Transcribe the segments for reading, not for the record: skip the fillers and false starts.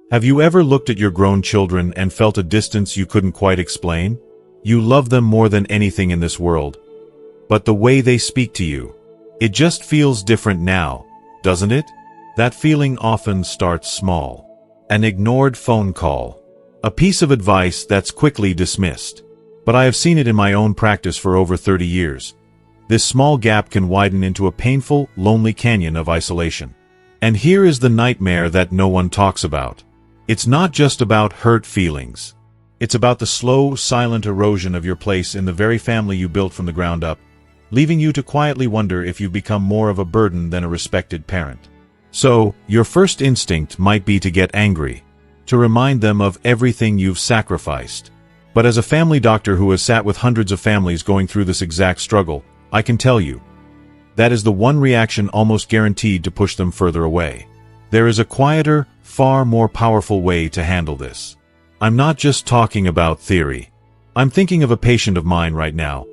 Have you ever looked at your grown children and felt a distance you couldn't quite explain? You love them more than anything in this world. But the way they speak to you, it just feels different now, doesn't it? That feeling often starts small. An ignored phone call. A piece of advice that's quickly dismissed. But I have seen it in my own practice for over 30 years. This small gap can widen into a painful, lonely canyon of isolation. And here is the nightmare that no one talks about. It's not just about hurt feelings. It's about the slow, silent erosion of your place in the very family you built from the ground up, leaving you to quietly wonder if you've become more of a burden than a respected parent. So, your first instinct might be to get angry, to remind them of everything you've sacrificed. But as a family doctor who has sat with hundreds of families going through this exact struggle, I can tell you, that is the one reaction almost guaranteed to push them further away. There is a quieter, far more powerful way to handle this. I'm not just talking about theory. I'm thinking of a patient of mine right now.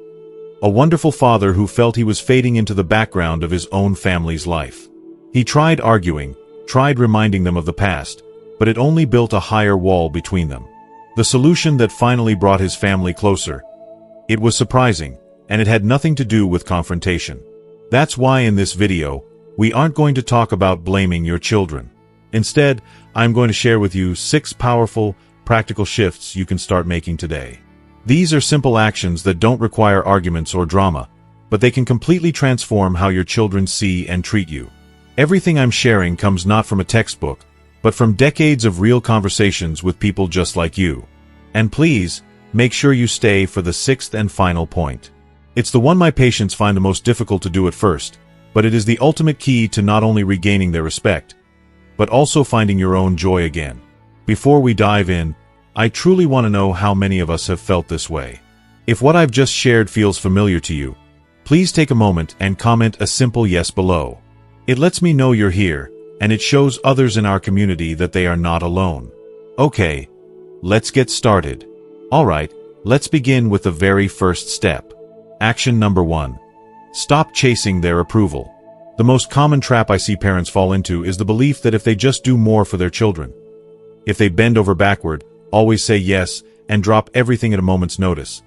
A wonderful father who felt he was fading into the background of his own family's life. He tried arguing, tried reminding them of the past, but it only built a higher wall between them. The solution that finally brought his family closer. It was surprising, and it had nothing to do with confrontation. That's why in this video, we aren't going to talk about blaming your children. Instead, I'm going to share with you 6 powerful, practical shifts you can start making today. These are simple actions that don't require arguments or drama, but they can completely transform how your children see and treat you. Everything I'm sharing comes not from a textbook, but from decades of real conversations with people just like you. And please, make sure you stay for the 6th and final point. It's the one my patients find the most difficult to do at first, but it is the ultimate key to not only regaining their respect, but also finding your own joy again. Before we dive in, I truly want to know how many of us have felt this way. If what I've just shared feels familiar to you, please take a moment and comment a simple yes below. It lets me know you're here, and it shows others in our community that they are not alone. Okay, let's get started. Alright, let's begin with the very first step. Action number 1. Stop chasing their approval. The most common trap I see parents fall into is the belief that if they just do more for their children, if they bend over backward, always say yes, and drop everything at a moment's notice,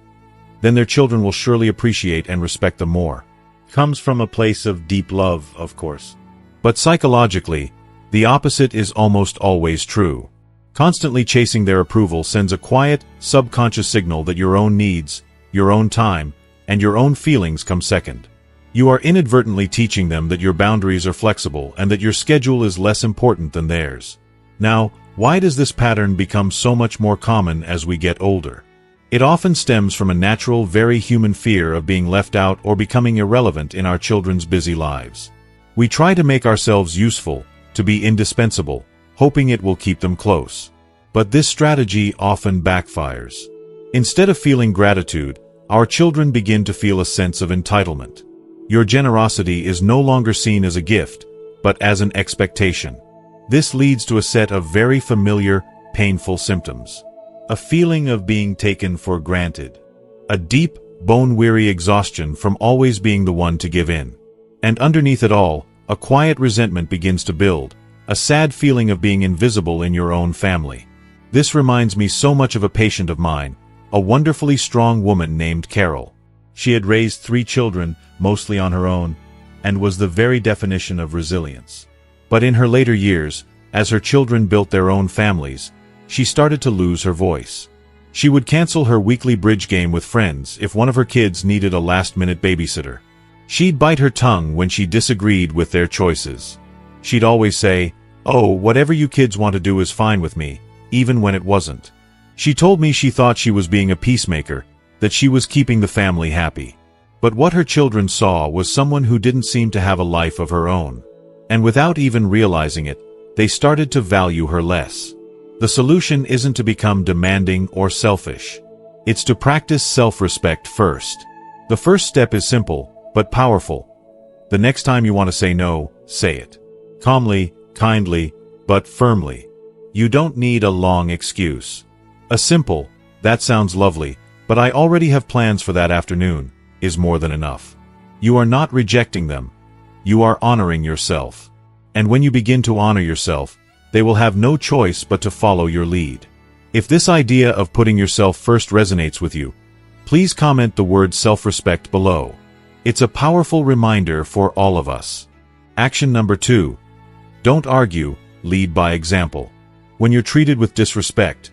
then their children will surely appreciate and respect them more. Comes from a place of deep love, of course. But psychologically, the opposite is almost always true. Constantly chasing their approval sends a quiet, subconscious signal that your own needs, your own time, and your own feelings come second. You are inadvertently teaching them that your boundaries are flexible and that your schedule is less important than theirs. Now, why does this pattern become so much more common as we get older? It often stems from a natural, very human fear of being left out or becoming irrelevant in our children's busy lives. We try to make ourselves useful, to be indispensable, hoping it will keep them close. But this strategy often backfires. Instead of feeling gratitude, our children begin to feel a sense of entitlement. Your generosity is no longer seen as a gift, but as an expectation. This leads to a set of very familiar, painful symptoms. A feeling of being taken for granted. A deep, bone-weary exhaustion from always being the one to give in. And underneath it all, a quiet resentment begins to build, a sad feeling of being invisible in your own family. This reminds me so much of a patient of mine, a wonderfully strong woman named Carol. She had raised 3 children, mostly on her own, and was the very definition of resilience. But in her later years, as her children built their own families, she started to lose her voice. She would cancel her weekly bridge game with friends if one of her kids needed a last-minute babysitter. She'd bite her tongue when she disagreed with their choices. She'd always say, "Oh, whatever you kids want to do is fine with me," even when it wasn't. She told me she thought she was being a peacemaker, that she was keeping the family happy. But what her children saw was someone who didn't seem to have a life of her own. And without even realizing it, they started to value her less. The solution isn't to become demanding or selfish. It's to practice self-respect first. The first step is simple, but powerful. The next time you want to say no, say it. Calmly, kindly, but firmly. You don't need a long excuse. A simple, "That sounds lovely, but I already have plans for that afternoon," is more than enough. You are not rejecting them. You are honoring yourself. And when you begin to honor yourself, they will have no choice but to follow your lead. If this idea of putting yourself first resonates with you, please comment the word self-respect below. It's a powerful reminder for all of us. Action number 2. Don't argue, lead by example. When you're treated with disrespect,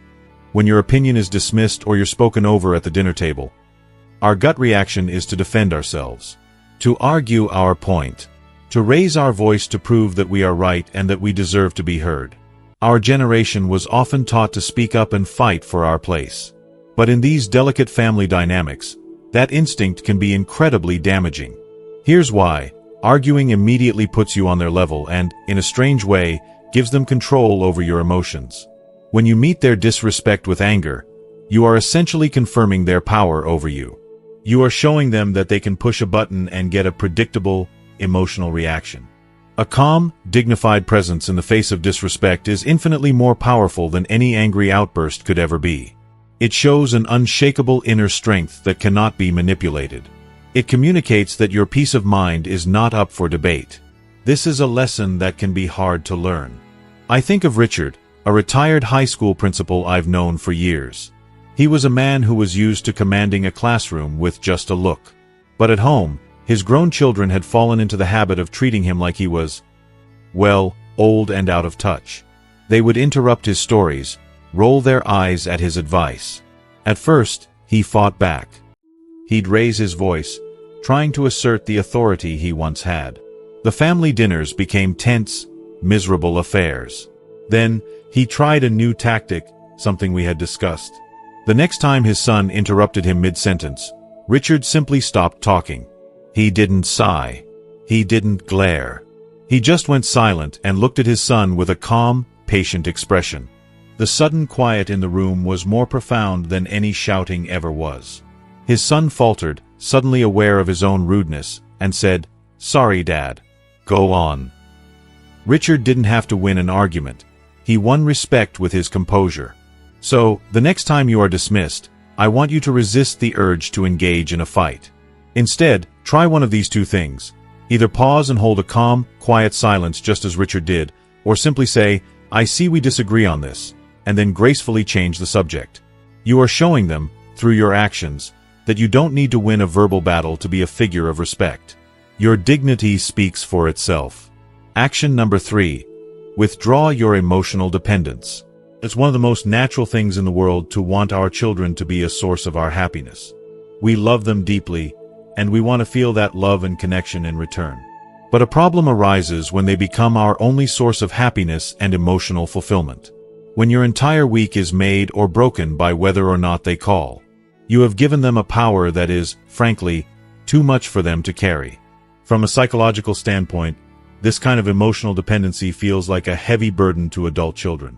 when your opinion is dismissed or you're spoken over at the dinner table, our gut reaction is to defend ourselves, to argue our point, to raise our voice to prove that we are right and that we deserve to be heard. Our generation was often taught to speak up and fight for our place. But in these delicate family dynamics, that instinct can be incredibly damaging. Here's why. Arguing immediately puts you on their level and, in a strange way, gives them control over your emotions. When you meet their disrespect with anger, you are essentially confirming their power over you. You are showing them that they can push a button and get a predictable, emotional reaction. A calm, dignified presence in the face of disrespect is infinitely more powerful than any angry outburst could ever be. It shows an unshakable inner strength that cannot be manipulated. It communicates that your peace of mind is not up for debate. This is a lesson that can be hard to learn. I think of Richard, a retired high school principal I've known for years. He was a man who was used to commanding a classroom with just a look. But at home, his grown children had fallen into the habit of treating him like he was, well, old and out of touch. They would interrupt his stories, roll their eyes at his advice. At first, he fought back. He'd raise his voice, trying to assert the authority he once had. The family dinners became tense, miserable affairs. Then, he tried a new tactic, something we had discussed. The next time his son interrupted him mid-sentence, Richard simply stopped talking. He didn't sigh. He didn't glare. He just went silent and looked at his son with a calm, patient expression. The sudden quiet in the room was more profound than any shouting ever was. His son faltered, suddenly aware of his own rudeness, and said, "Sorry, Dad. Go on." Richard didn't have to win an argument. He won respect with his composure. So, the next time you are dismissed, I want you to resist the urge to engage in a fight. Instead, try one of these two things. Either pause and hold a calm, quiet silence just as Richard did, or simply say, "I see we disagree on this," and then gracefully change the subject. You are showing them, through your actions, that you don't need to win a verbal battle to be a figure of respect. Your dignity speaks for itself. Action number 3. Withdraw your emotional dependence. It's one of the most natural things in the world to want our children to be a source of our happiness. We love them deeply, and we want to feel that love and connection in return. But a problem arises when they become our only source of happiness and emotional fulfillment. When your entire week is made or broken by whether or not they call. You have given them a power that is, frankly, too much for them to carry. From a psychological standpoint, this kind of emotional dependency feels like a heavy burden to adult children.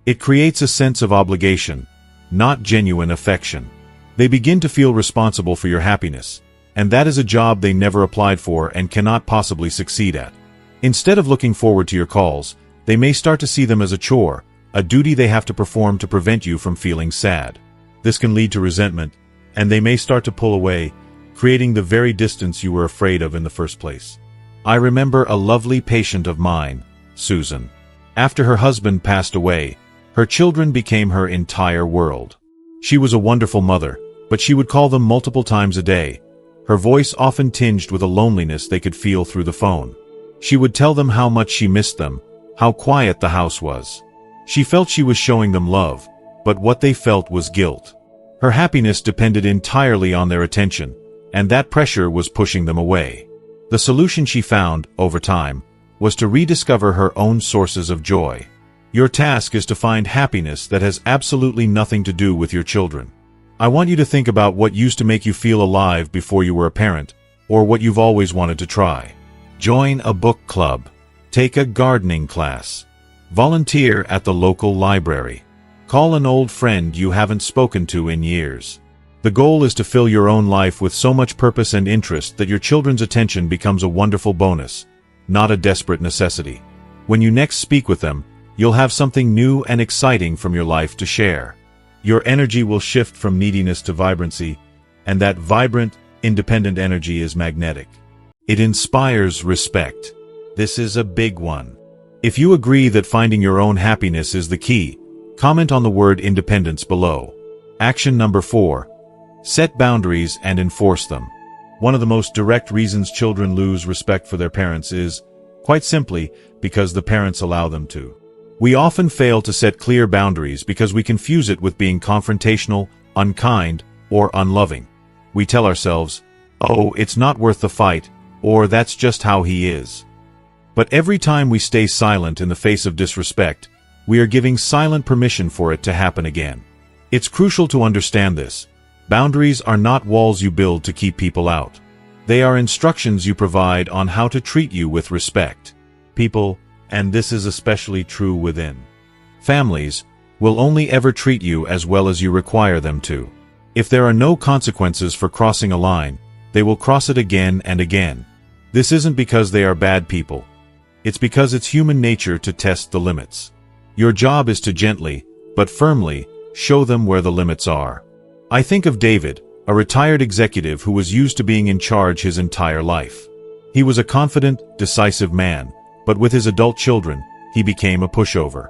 It creates a sense of obligation, not genuine affection. They begin to feel responsible for your happiness, and that is a job they never applied for and cannot possibly succeed at. Instead of looking forward to your calls, they may start to see them as a chore, a duty they have to perform to prevent you from feeling sad. This can lead to resentment, and they may start to pull away, creating the very distance you were afraid of in the first place. I remember a lovely patient of mine, Susan. After her husband passed away, her children became her entire world. She was a wonderful mother, but she would call them multiple times a day, her voice often tinged with a loneliness they could feel through the phone. She would tell them how much she missed them, how quiet the house was. She felt she was showing them love, but what they felt was guilt. Her happiness depended entirely on their attention, and that pressure was pushing them away. The solution she found, over time, was to rediscover her own sources of joy. Your task is to find happiness that has absolutely nothing to do with your children. I want you to think about what used to make you feel alive before you were a parent, or what you've always wanted to try. Join a book club. Take a gardening class. Volunteer at the local library. Call an old friend you haven't spoken to in years. The goal is to fill your own life with so much purpose and interest that your children's attention becomes a wonderful bonus, not a desperate necessity. When you next speak with them, you'll have something new and exciting from your life to share. Your energy will shift from neediness to vibrancy, and that vibrant, independent energy is magnetic. It inspires respect. This is a big one. If you agree that finding your own happiness is the key, comment on the word independence below. Action number 4. Set boundaries and enforce them. One of the most direct reasons children lose respect for their parents is, quite simply, because the parents allow them to. We often fail to set clear boundaries because we confuse it with being confrontational, unkind, or unloving. We tell ourselves, "Oh, it's not worth the fight," or "that's just how he is." But every time we stay silent in the face of disrespect, we are giving silent permission for it to happen again. It's crucial to understand this. Boundaries are not walls you build to keep people out. They are instructions you provide on how to treat you with respect. People, and this is especially true within families, will only ever treat you as well as you require them to. If there are no consequences for crossing a line, they will cross it again and again. This isn't because they are bad people. It's because it's human nature to test the limits. Your job is to gently, but firmly, show them where the limits are. I think of David, a retired executive who was used to being in charge his entire life. He was a confident, decisive man, but with his adult children, he became a pushover.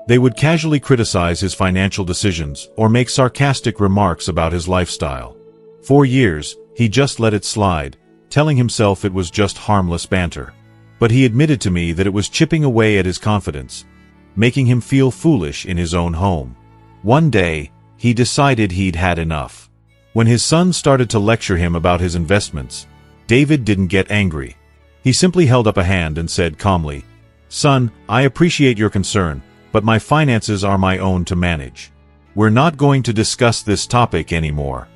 They would casually criticize his financial decisions or make sarcastic remarks about his lifestyle. For years, he just let it slide, telling himself it was just harmless banter. But he admitted to me that it was chipping away at his confidence, making him feel foolish in his own home. One day, he decided he'd had enough. When his son started to lecture him about his investments, David didn't get angry. He simply held up a hand and said calmly, "Son, I appreciate your concern, but my finances are my own to manage. We're not going to discuss this topic anymore."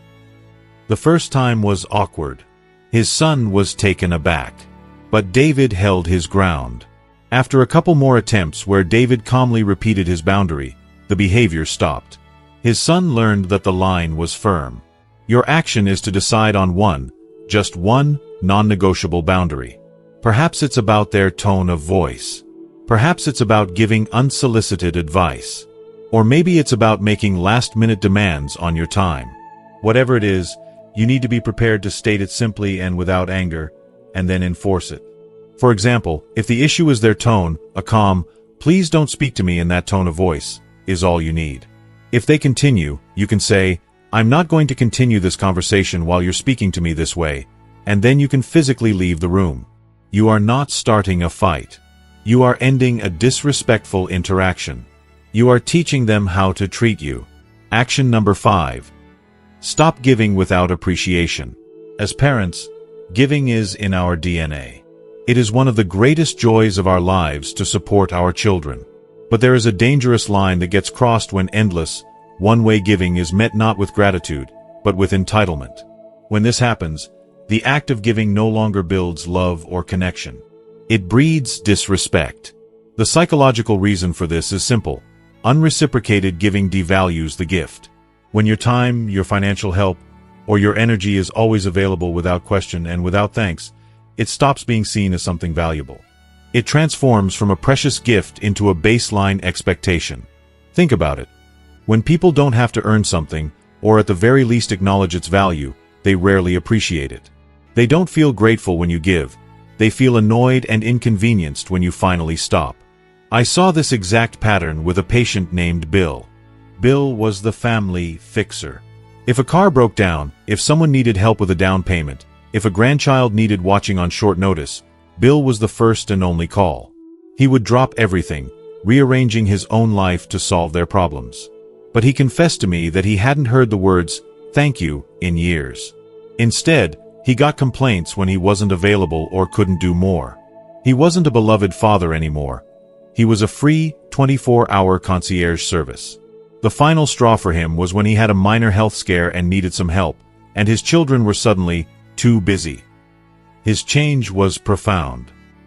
The first time was awkward. His son was taken aback. But David held his ground. After a couple more attempts where David calmly repeated his boundary, the behavior stopped. His son learned that the line was firm. Your action is to decide on just one, non-negotiable boundary. Perhaps it's about their tone of voice. Perhaps it's about giving unsolicited advice. Or maybe it's about making last-minute demands on your time. Whatever it is, you need to be prepared to state it simply and without anger, and then enforce it. For example, if the issue is their tone, a calm, "Please don't speak to me in that tone of voice," is all you need. If they continue, you can say, "I'm not going to continue this conversation while you're speaking to me this way," and then you can physically leave the room. You are not starting a fight. You are ending a disrespectful interaction. You are teaching them how to treat you. Action number 5. Stop giving without appreciation. As parents, giving is in our DNA. It is one of the greatest joys of our lives to support our children. But there is a dangerous line that gets crossed when endless, one-way giving is met not with gratitude, but with entitlement. When this happens, the act of giving no longer builds love or connection. It breeds disrespect. The psychological reason for this is simple. Unreciprocated giving devalues the gift. When your time, your financial help, or your energy is always available without question and without thanks, it stops being seen as something valuable. It transforms from a precious gift into a baseline expectation. Think about it. When people don't have to earn something, or at the very least acknowledge its value, they rarely appreciate it. They don't feel grateful when you give. They feel annoyed and inconvenienced when you finally stop. I saw this exact pattern with a patient named Bill. Bill was the family fixer. If a car broke down, if someone needed help with a down payment, if a grandchild needed watching on short notice, Bill was the first and only call. He would drop everything, rearranging his own life to solve their problems. But he confessed to me that he hadn't heard the words, "thank you," in years. Instead, he got complaints when he wasn't available or couldn't do more. He wasn't a beloved father anymore. He was a free, 24-hour concierge service. The final straw for him was when he had a minor health scare and needed some help, and his children were suddenly too busy. His change was profound.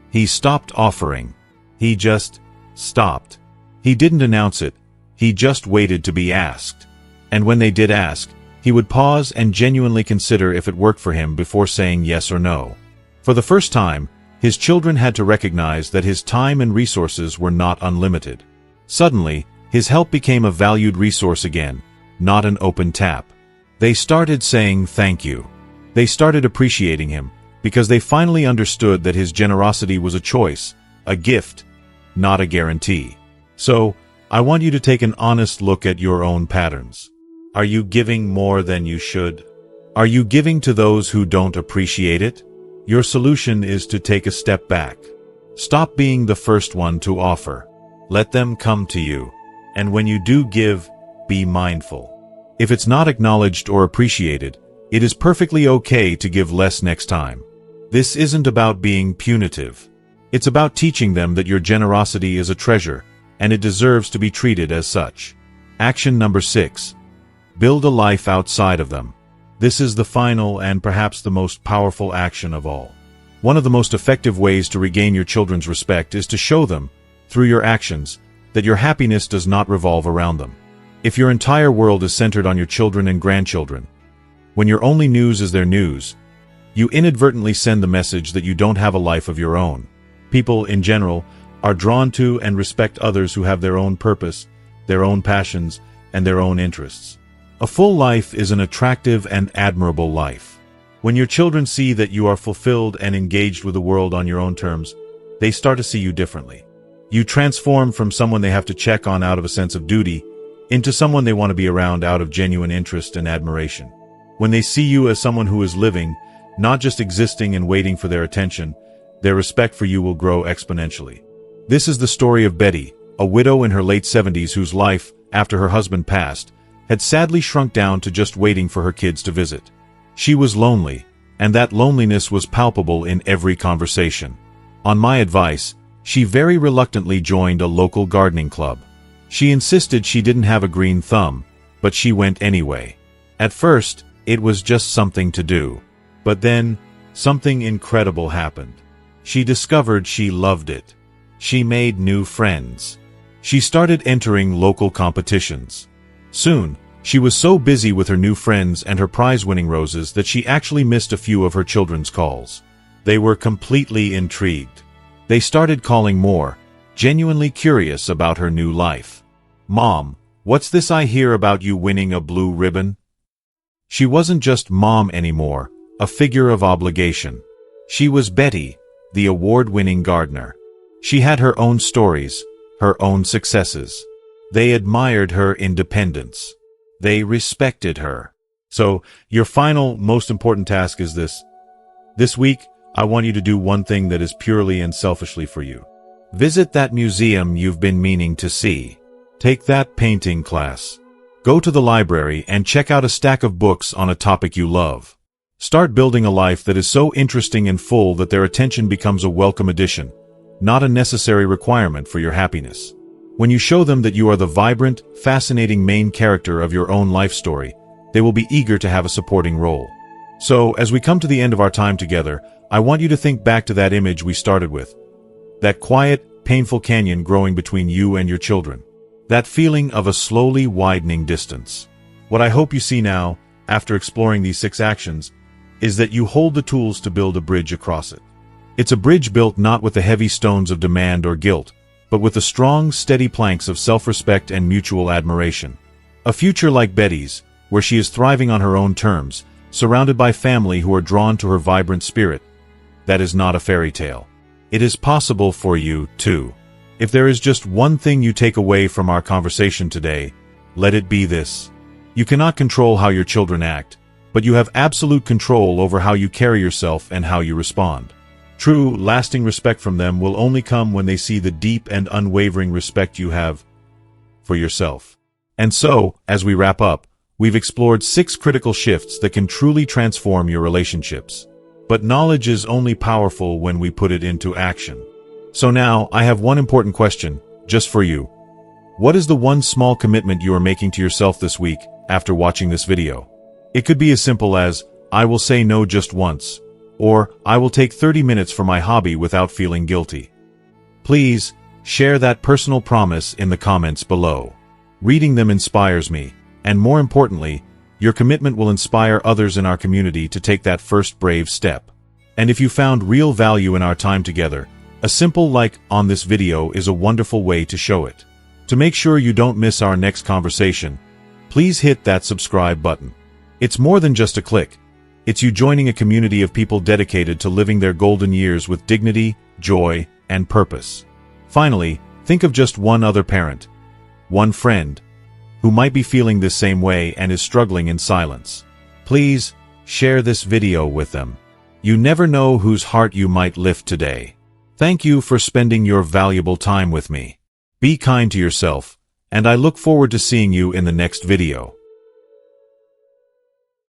He stopped offering. He just stopped. He didn't announce it. He just waited to be asked. And when they did ask, he would pause and genuinely consider if it worked for him before saying yes or no. For the first time, his children had to recognize that his time and resources were not unlimited. Suddenly, his help became a valued resource again, not an open tap. They started saying thank you. They started appreciating him, because they finally understood that his generosity was a choice, a gift, not a guarantee. So, I want you to take an honest look at your own patterns. Are you giving more than you should? Are you giving to those who don't appreciate it? Your solution is to take a step back. Stop being the first one to offer. Let them come to you. And when you do give, be mindful. If it's not acknowledged or appreciated, it is perfectly okay to give less next time. This isn't about being punitive. It's about teaching them that your generosity is a treasure, and it deserves to be treated as such. Action number 6. Build a life outside of them. This is the final and perhaps the most powerful action of all. One of the most effective ways to regain your children's respect is to show them, through your actions, that your happiness does not revolve around them. If your entire world is centered on your children and grandchildren, when your only news is their news, you inadvertently send the message that you don't have a life of your own. People, in general, are drawn to and respect others who have their own purpose, their own passions, and their own interests. A full life is an attractive and admirable life. When your children see that you are fulfilled and engaged with the world on your own terms, they start to see you differently. You transform from someone they have to check on out of a sense of duty into someone they want to be around out of genuine interest and admiration. When they see you as someone who is living, not just existing and waiting for their attention, their respect for you will grow exponentially. This is the story of Betty, a widow in her late 70s whose life, after her husband passed, had sadly shrunk down to just waiting for her kids to visit. She was lonely, and that loneliness was palpable in every conversation. On my advice, she very reluctantly joined a local gardening club. She insisted she didn't have a green thumb, but she went anyway. At first, it was just something to do. But then, something incredible happened. She discovered she loved it. She made new friends. She started entering local competitions. Soon, she was so busy with her new friends and her prize-winning roses that she actually missed a few of her children's calls. They were completely intrigued. They started calling more, genuinely curious about her new life. "Mom, what's this I hear about you winning a blue ribbon?" She wasn't just Mom anymore, a figure of obligation. She was Betty, the award-winning gardener. She had her own stories, her own successes. They admired her independence. They respected her. So, your final, most important task is this. This week, I want you to do one thing that is purely and selfishly for you. Visit that museum you've been meaning to see. Take that painting class. Go to the library and check out a stack of books on a topic you love. Start building a life that is so interesting and full that their attention becomes a welcome addition, not a necessary requirement for your happiness. When you show them that you are the vibrant, fascinating main character of your own life story, they will be eager to have a supporting role. So, as we come to the end of our time together, I want you to think back to that image we started with. That quiet, painful canyon growing between you and your children. That feeling of a slowly widening distance. What I hope you see now, after exploring these 6 actions, is that you hold the tools to build a bridge across it. It's a bridge built not with the heavy stones of demand or guilt, but with the strong, steady planks of self-respect and mutual admiration. A future like Betty's, where she is thriving on her own terms, surrounded by family who are drawn to her vibrant spirit. That is not a fairy tale. It is possible for you, too. If there is just one thing you take away from our conversation today, let it be this. You cannot control how your children act, but you have absolute control over how you carry yourself and how you respond. True, lasting respect from them will only come when they see the deep and unwavering respect you have for yourself. And so, as we wrap up, we've explored 6 critical shifts that can truly transform your relationships. But knowledge is only powerful when we put it into action. So now, I have one important question, just for you. What is the one small commitment you are making to yourself this week after watching this video? It could be as simple as, I will say no just once, or I will take 30 minutes for my hobby without feeling guilty. Please, share that personal promise in the comments below. Reading them inspires me, and more importantly, your commitment will inspire others in our community to take that first brave step. And if you found real value in our time together, a simple like on this video is a wonderful way to show it. To make sure you don't miss our next conversation, please hit that subscribe button. It's more than just a click. It's you joining a community of people dedicated to living their golden years with dignity, joy, and purpose. Finally, Think of just one other parent, one friend, who might be feeling this same way and is struggling in silence. Please, share this video with them. You never know whose heart you might lift today. Thank you for spending your valuable time with me. Be kind to yourself, and I look forward to seeing you in the next video.